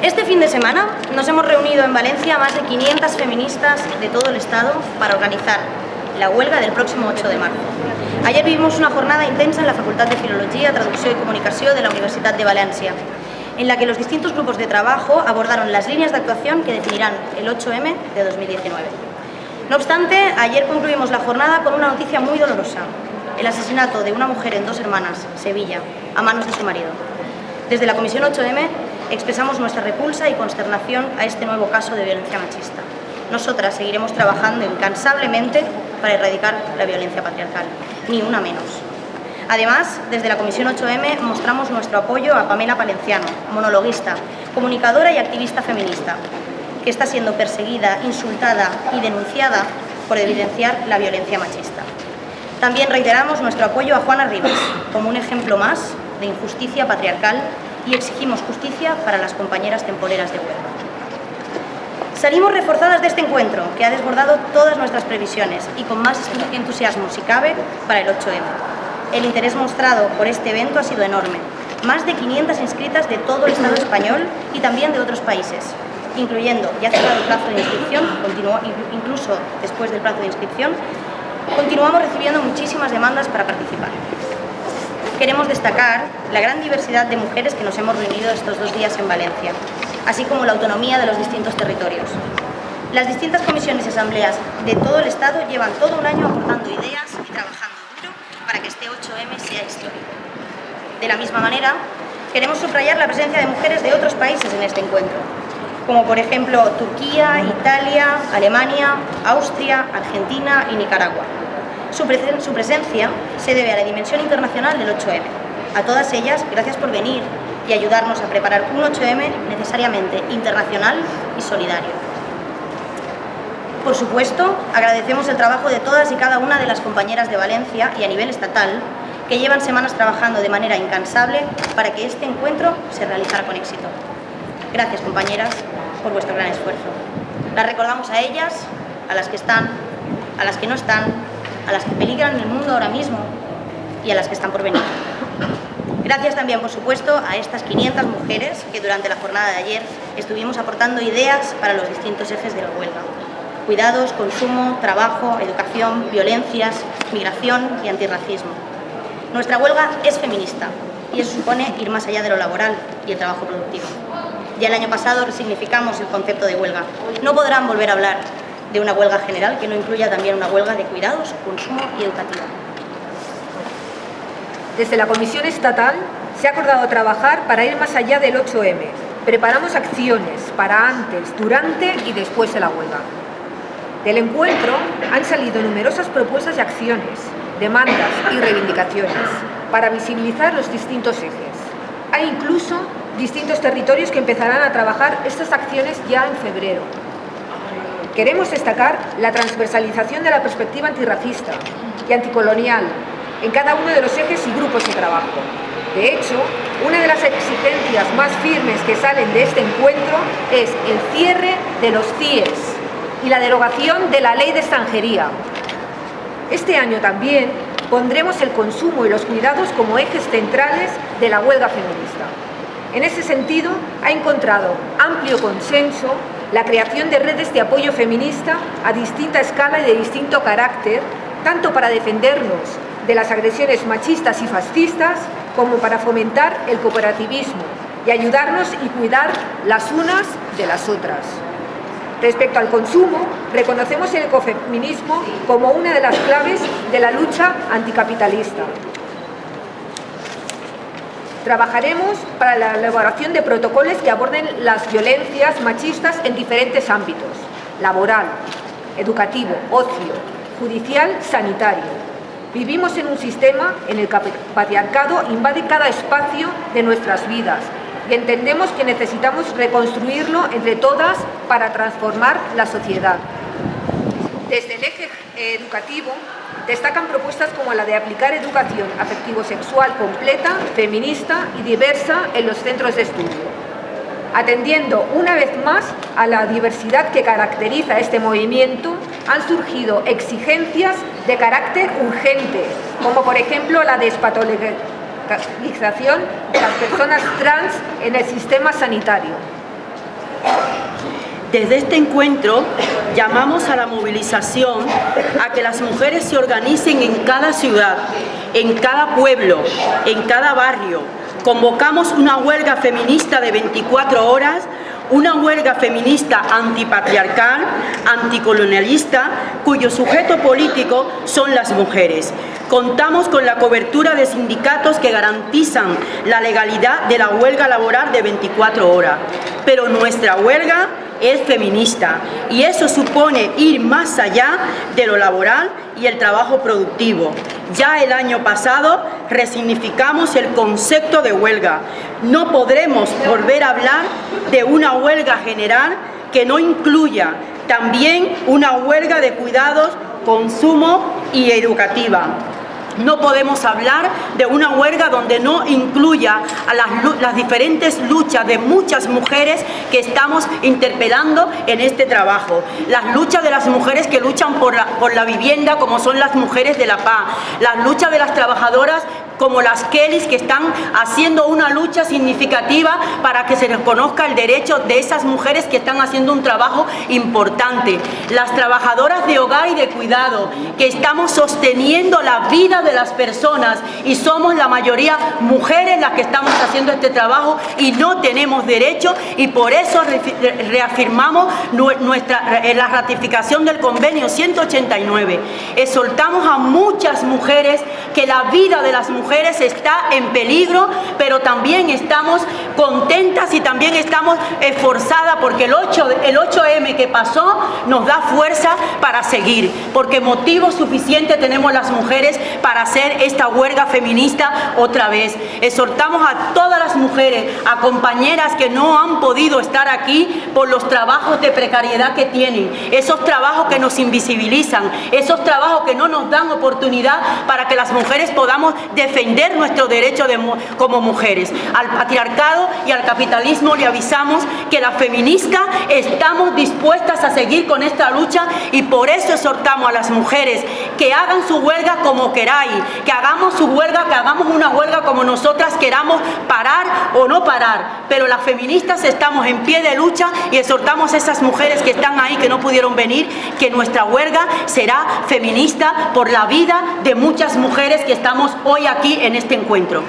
Este fin de semana nos hemos reunido en Valencia más de 500 feministas de todo el Estado para organizar la huelga del próximo 8 de marzo. Ayer vivimos una jornada intensa en la Facultad de Filología, Traducció y Comunicació de la Universitat de València, en la que los distintos grupos de trabajo abordaron las líneas de actuación que definirán el 8M de 2019. No obstante, ayer concluimos la jornada con una noticia muy dolorosa: el asesinato de una mujer en Dos Hermanas, Sevilla, a manos de su marido. Desde la Comisión 8M expresamos nuestra repulsa y consternación a este nuevo caso de violencia machista. Nosotras seguiremos trabajando incansablemente para erradicar la violencia patriarcal, ni una menos. Además, desde la Comisión 8M mostramos nuestro apoyo a Pamela Palenciano, monologuista, comunicadora y activista feminista, que está siendo perseguida, insultada y denunciada por evidenciar la violencia machista. También reiteramos nuestro apoyo a Juana Rivas, como un ejemplo más de injusticia patriarcal, y exigimos justicia para las compañeras temporeras de huelga. Salimos reforzadas de este encuentro, que ha desbordado todas nuestras previsiones y con más entusiasmo, si cabe, para el 8M. El interés mostrado por este evento ha sido enorme. Más de 500 inscritas de todo el Estado español y también de otros países, incluyendo, ya cerrado el plazo de inscripción, incluso después del plazo de inscripción, continuamos recibiendo muchísimas demandas para participar. Queremos destacar la gran diversidad de mujeres que nos hemos reunido estos 2 días en Valencia, así como la autonomía de los distintos territorios. Las distintas comisiones y asambleas de todo el Estado llevan todo un año aportando ideas y trabajando duro para que este 8M sea histórico. De la misma manera, queremos subrayar la presencia de mujeres de otros países en este encuentro, como por ejemplo Turquía, Italia, Alemania, Austria, Argentina y Nicaragua. Su presencia se debe a la dimensión internacional del 8M. A todas ellas, gracias por venir y ayudarnos a preparar un 8M necesariamente internacional y solidario. Por supuesto, agradecemos el trabajo de todas y cada una de las compañeras de Valencia y a nivel estatal, que llevan semanas trabajando de manera incansable para que este encuentro se realizara con éxito. Gracias, compañeras, por vuestro gran esfuerzo. Las recordamos a ellas, a las que están, a las que no están, a las que peligran el mundo ahora mismo y a las que están por venir. Gracias también, por supuesto, a estas 500 mujeres que durante la jornada de ayer estuvimos aportando ideas para los distintos ejes de la huelga: cuidados, consumo, trabajo, educación, violencias, migración y antirracismo. Nuestra huelga es feminista y eso supone ir más allá de lo laboral y el trabajo productivo. Ya el año pasado resignificamos el concepto de huelga. No podrán volver a hablar de una huelga general que no incluya también una huelga de cuidados, consumo y educativa. Desde la Comisión Estatal se ha acordado trabajar para ir más allá del 8M. Preparamos acciones para antes, durante y después de la huelga. Del encuentro han salido numerosas propuestas y acciones, demandas y reivindicaciones para visibilizar los distintos ejes. Hay incluso distintos territorios que empezarán a trabajar estas acciones ya en febrero. Queremos destacar la transversalización de la perspectiva antirracista y anticolonial en cada uno de los ejes y grupos de trabajo. De hecho, una de las exigencias más firmes que salen de este encuentro es el cierre de los CIES y la derogación de la Ley de Extranjería. Este año también pondremos el consumo y los cuidados como ejes centrales de la huelga feminista. En ese sentido, ha encontrado amplio consenso la creación de redes de apoyo feminista a distinta escala y de distinto carácter, tanto para defendernos de las agresiones machistas y fascistas, como para fomentar el cooperativismo y ayudarnos y cuidar las unas de las otras. Respecto al consumo, reconocemos el ecofeminismo como una de las claves de la lucha anticapitalista. Trabajaremos para la elaboración de protocolos que aborden las violencias machistas en diferentes ámbitos: laboral, educativo, ocio, judicial, sanitario. Vivimos en un sistema en el que el patriarcado invade cada espacio de nuestras vidas y entendemos que necesitamos reconstruirlo entre todas para transformar la sociedad. Desde el eje educativo destacan propuestas como la de aplicar educación afectivo-sexual completa, feminista y diversa en los centros de estudio, atendiendo una vez más a la diversidad que caracteriza este movimiento. Han surgido exigencias de carácter urgente, como por ejemplo la despatologización de las personas trans en el sistema sanitario. Desde este encuentro llamamos a la movilización, a que las mujeres se organicen en cada ciudad, en cada pueblo, en cada barrio. Convocamos una huelga feminista de 24 horas, una huelga feminista antipatriarcal, anticolonialista, cuyo sujeto político son las mujeres. Contamos con la cobertura de sindicatos que garantizan la legalidad de la huelga laboral de 24 horas. Pero nuestra huelga es feminista y eso supone ir más allá de lo laboral y el trabajo productivo. Ya el año pasado resignificamos el concepto de huelga. No podremos volver a hablar de una huelga general que no incluya también una huelga de cuidados, consumo y educativa. No podemos hablar de una huelga donde no incluya a las diferentes luchas de muchas mujeres que estamos interpelando en este trabajo. Las luchas de las mujeres que luchan por la vivienda, como son las mujeres de la paz. Las luchas de las trabajadoras como las Kellys, que están haciendo una lucha significativa para que se reconozca el derecho de esas mujeres que están haciendo un trabajo importante. Las trabajadoras de hogar y de cuidado, que estamos sosteniendo la vida de las personas y somos la mayoría mujeres las que estamos haciendo este trabajo y no tenemos derecho, y por eso reafirmamos la ratificación del convenio 189. Exhortamos a muchas mujeres que la vida de las mujeres está en peligro, pero también estamos contentas y también estamos esforzadas porque el 8M que pasó nos da fuerza para seguir, porque motivo suficiente tenemos las mujeres para hacer esta huelga feminista otra vez. Exhortamos a todas las mujeres, a compañeras que no han podido estar aquí por los trabajos de precariedad que tienen, esos trabajos que nos invisibilizan, esos trabajos que no nos dan oportunidad para que las mujeres podamos defender nuestros derechos como mujeres. Al patriarcado y al capitalismo le avisamos que las feministas estamos dispuestas a seguir con esta lucha, y por eso exhortamos a las mujeres que hagan su huelga como queráis, que hagamos su huelga, que hagamos una huelga como nosotras queramos, parar o no parar, pero las feministas estamos en pie de lucha y exhortamos a esas mujeres que están ahí, que no pudieron venir, que nuestra huelga será feminista por la vida de muchas mujeres que estamos hoy aquí en este encuentro.